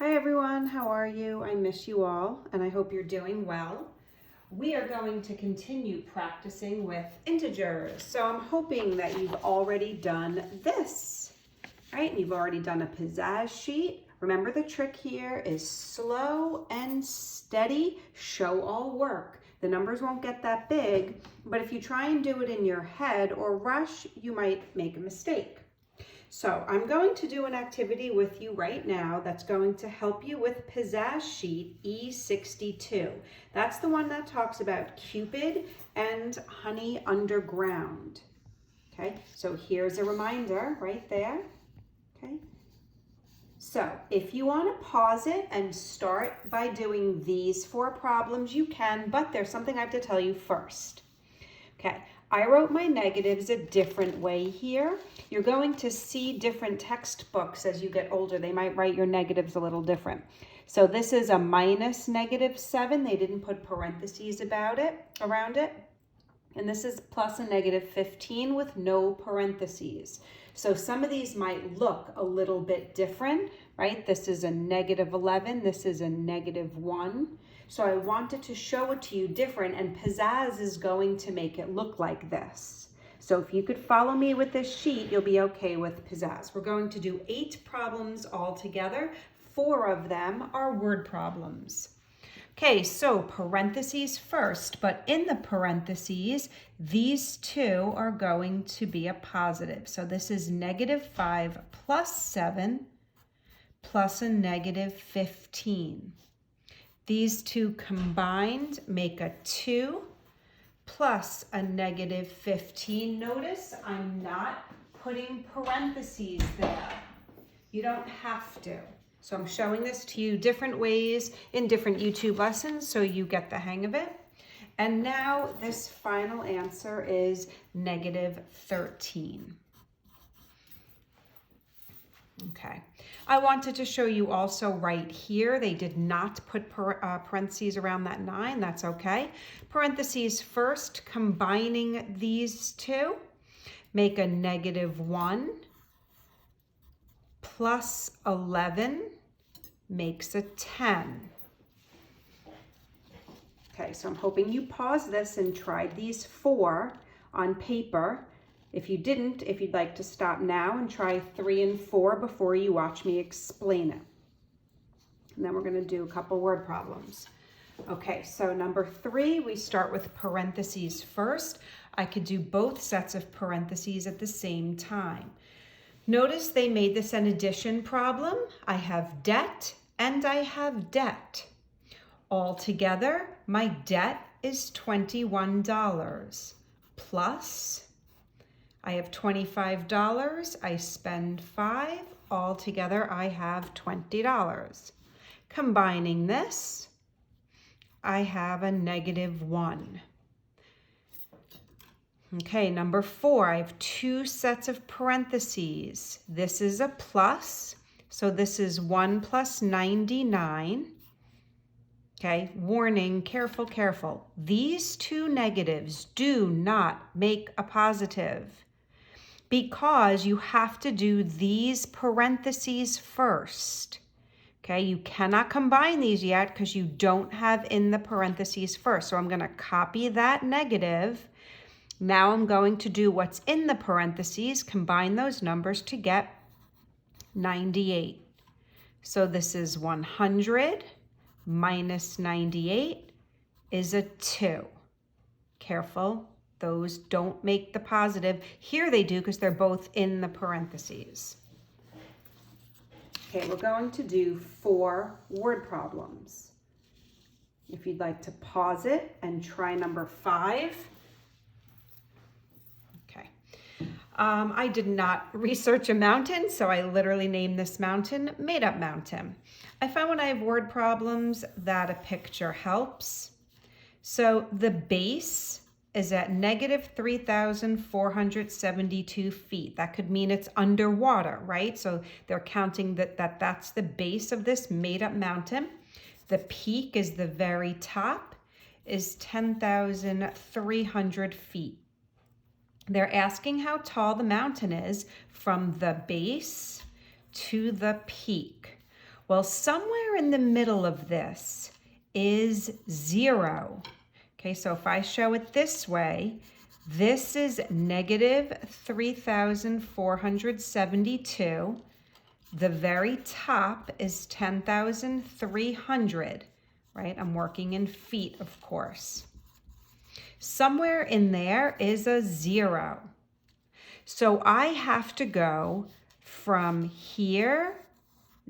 Hi everyone, how are you? I miss you all and I hope you're doing well. We are going to continue practicing with integers. So I'm hoping that you've already done this, right? And you've already done a pizzazz sheet. Remember, the trick here is slow and steady, show all work. The numbers won't get that big, but if you try and do it in your head or rush, you might make a mistake. So I'm going to do an activity with you right now that's going to help you with Pizzazz sheet E62. That's the one that talks about Cupid and honey underground. Okay, so here's a reminder right there. Okay, so if you want to pause it and start by doing these 4 problems, you can, but there's something I have to tell you first. Okay, I wrote my negatives a different way here. You're going to see different textbooks as you get older. They might write your negatives a little different. So this is a minus -7. They didn't put parentheses around it. And this is plus a -15 with no parentheses. So some of these might look a little bit different, right? This is a -11. This is a -1. So I wanted to show it to you different, and Pizzazz is going to make it look like this. So if you could follow me with this sheet, you'll be okay with Pizzazz. We're going to do 8 problems all together. 4 of them are word problems. Okay, so parentheses first, but in the parentheses, these 2 are going to be a positive. So this is -5 plus 7 plus a -15. These 2 combined make a 2 plus a -15. Notice I'm not putting parentheses there. You don't have to. So I'm showing this to you different ways in different YouTube lessons so you get the hang of it. And now this final answer is -13. Okay, I wanted to show you also right here, they did not put parentheses around that 9, that's okay. Parentheses first, combining these 2, make a -1 plus 11 makes a 10. Okay, so I'm hoping you paused this and tried these 4 on paper. If you didn't, if you'd like to stop now and try 3 and 4 before you watch me explain it. And then we're going to do a couple word problems. Okay, so number 3, we start with parentheses first. I could do both sets of parentheses at the same time. Notice they made this an addition problem. I have debt and I have debt. Altogether, my debt is $21 plus I have $25, I spend 5, altogether I have $20. Combining this, I have a -1. Okay, number 4, I have 2 sets of parentheses. This is a plus, so this is 1 plus 99. Okay, warning, careful, careful. These 2 negatives do not make a positive, because you have to do these parentheses first. Okay, you cannot combine these yet because you don't have in the parentheses first. So I'm going to copy that negative. Now I'm going to do what's in the parentheses, combine those numbers to get 98. So this is 100 minus 98 is a 2. Careful. Those don't make the positive. Here they do because they're both in the parentheses. Okay, we're going to do 4 word problems. If you'd like to pause it and try number 5. Okay. I did not research a mountain, so I literally named this mountain Made Up Mountain. I found when I have word problems that a picture helps. So the base is at -3,472 feet. That could mean it's underwater, right? So they're counting that's the base of this made-up mountain. The peak is the very top, is 10,300 feet. They're asking how tall the mountain is from the base to the peak. Well, somewhere in the middle of this is 0. Okay, so if I show it this way, this is negative 3,472. The very top is 10,300, right? I'm working in feet, of course. Somewhere in there is a 0. So I have to go from here,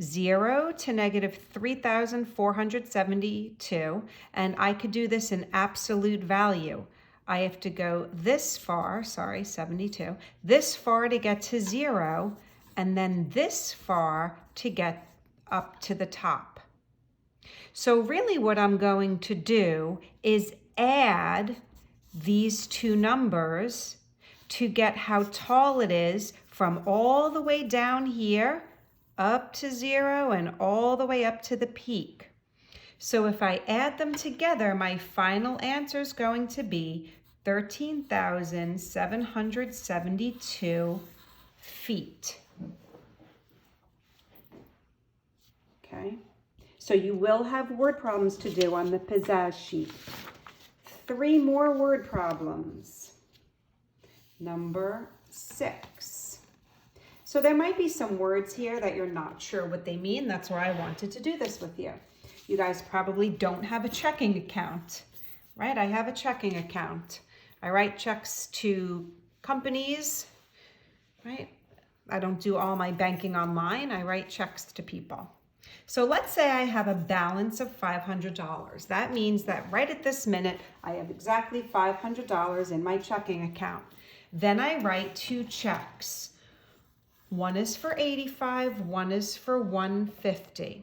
0 to negative 3,472, and I could do this in absolute value. I have to go this far, 72, this far to get to 0, and then this far to get up to the top. So really what I'm going to do is add these two numbers to get how tall it is from all the way down here up to 0 and all the way up to the peak. So if I add them together, my final answer is going to be 13,772 feet. Okay, so you will have word problems to do on the Pizzazz sheet. 3 more word problems. Number 6. So there might be some words here that you're not sure what they mean. That's why I wanted to do this with you. You guys probably don't have a checking account, right? I have a checking account. I write checks to companies, right? I don't do all my banking online. I write checks to people. So let's say I have a balance of $500. That means that right at this minute, I have exactly $500 in my checking account. Then I write 2 checks. One is for $85, one is for $150.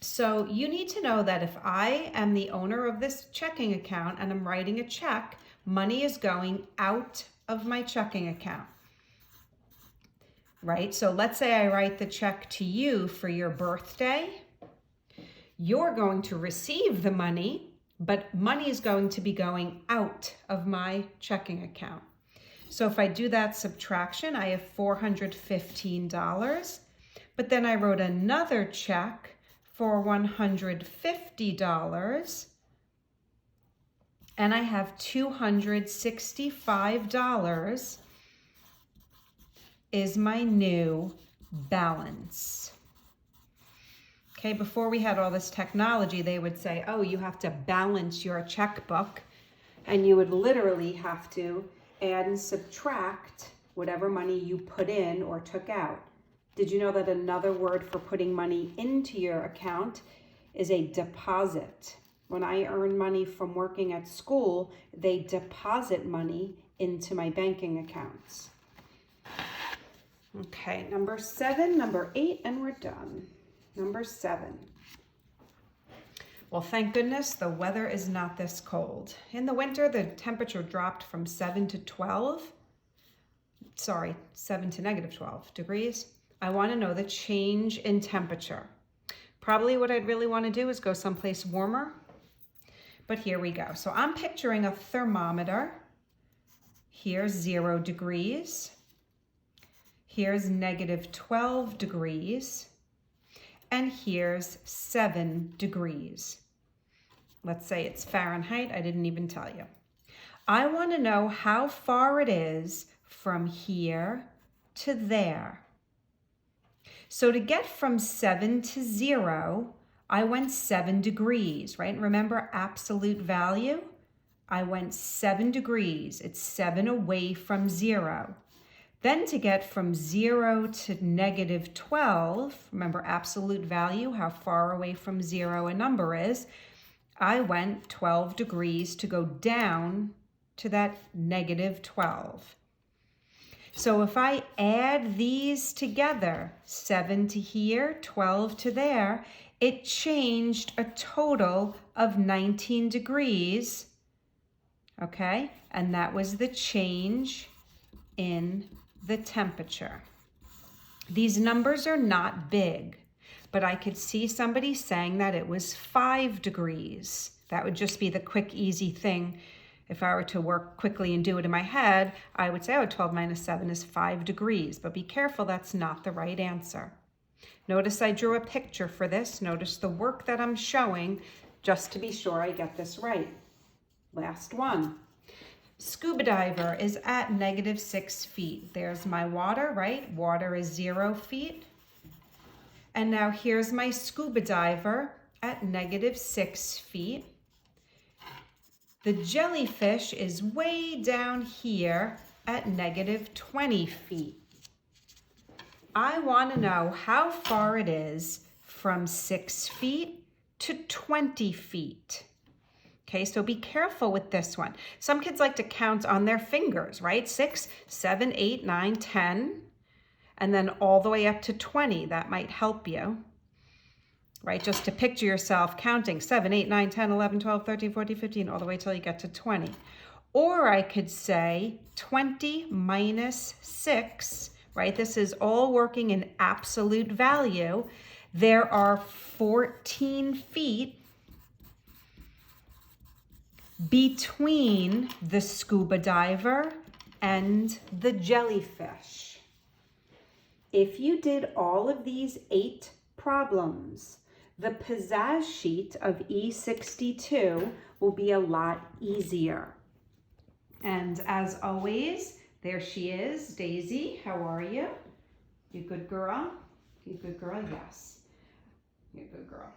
So you need to know that if I am the owner of this checking account and I'm writing a check, money is going out of my checking account. Right? So let's say I write the check to you for your birthday. You're going to receive the money, but money is going to be going out of my checking account. So if I do that subtraction, I have $415, but then I wrote another check for $150, and I have $265 is my new balance. Okay, before we had all this technology, they would say, oh, you have to balance your checkbook, and you would literally have to add and subtract whatever money you put in or took out. Did you know that another word for putting money into your account is a deposit? When I earn money from working at school, they deposit money into my banking accounts. Okay, number 7, number 8, and we're done. Number 7. Well, thank goodness the weather is not this cold. In the winter, the temperature dropped from 7 to negative 12 degrees. I want to know the change in temperature. Probably what I'd really want to do is go someplace warmer. But here we go. So I'm picturing a thermometer. Here's 0 degrees. Here's negative 12 degrees. And here's 7 degrees. Let's say it's Fahrenheit. I didn't even tell you. I want to know how far it is from here to there. So to get from 7 to 0, I went 7 degrees, right? Remember absolute value? I went 7 degrees. It's 7 away from 0. Then to get from 0 to negative 12, remember absolute value, how far away from 0 a number is, I went 12 degrees to go down to that negative 12. So if I add these together, 7 to here, 12 to there, it changed a total of 19 degrees, okay? And that was the change in the temperature. These numbers are not big, but I could see somebody saying that it was 5 degrees. That would just be the quick, easy thing. If I were to work quickly and do it in my head, I would say, oh, 12 minus 7 is 5 degrees. But be careful, that's not the right answer. Notice I drew a picture for this. Notice the work that I'm showing just to be sure I get this right. Last one. Scuba diver is at -6 feet. There's my water, right? Water is 0 feet. And now here's my scuba diver at -6 feet. The jellyfish is way down here at -20 feet. I want to know how far it is from 6 feet to 20 feet. Okay, so be careful with this one. Some kids like to count on their fingers, right? 6, 7, 8, 9, 10, and then all the way up to 20. That might help you, right? Just to picture yourself counting 7, 8, 9, 10, 11, 12, 13, 14, 15, all the way till you get to 20. Or I could say 20 minus 6, right? This is all working in absolute value. There are 14 feet between the scuba diver and the jellyfish. If you did all of these 8 problems, the Pizzazz sheet of E62 will be a lot easier. And as always, there she is, Daisy. How are you? You good girl? You good girl? Yes. You're a good girl.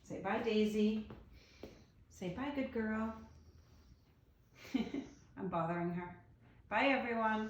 Say bye, Daisy. Say bye, good girl. I'm bothering her. Bye, everyone.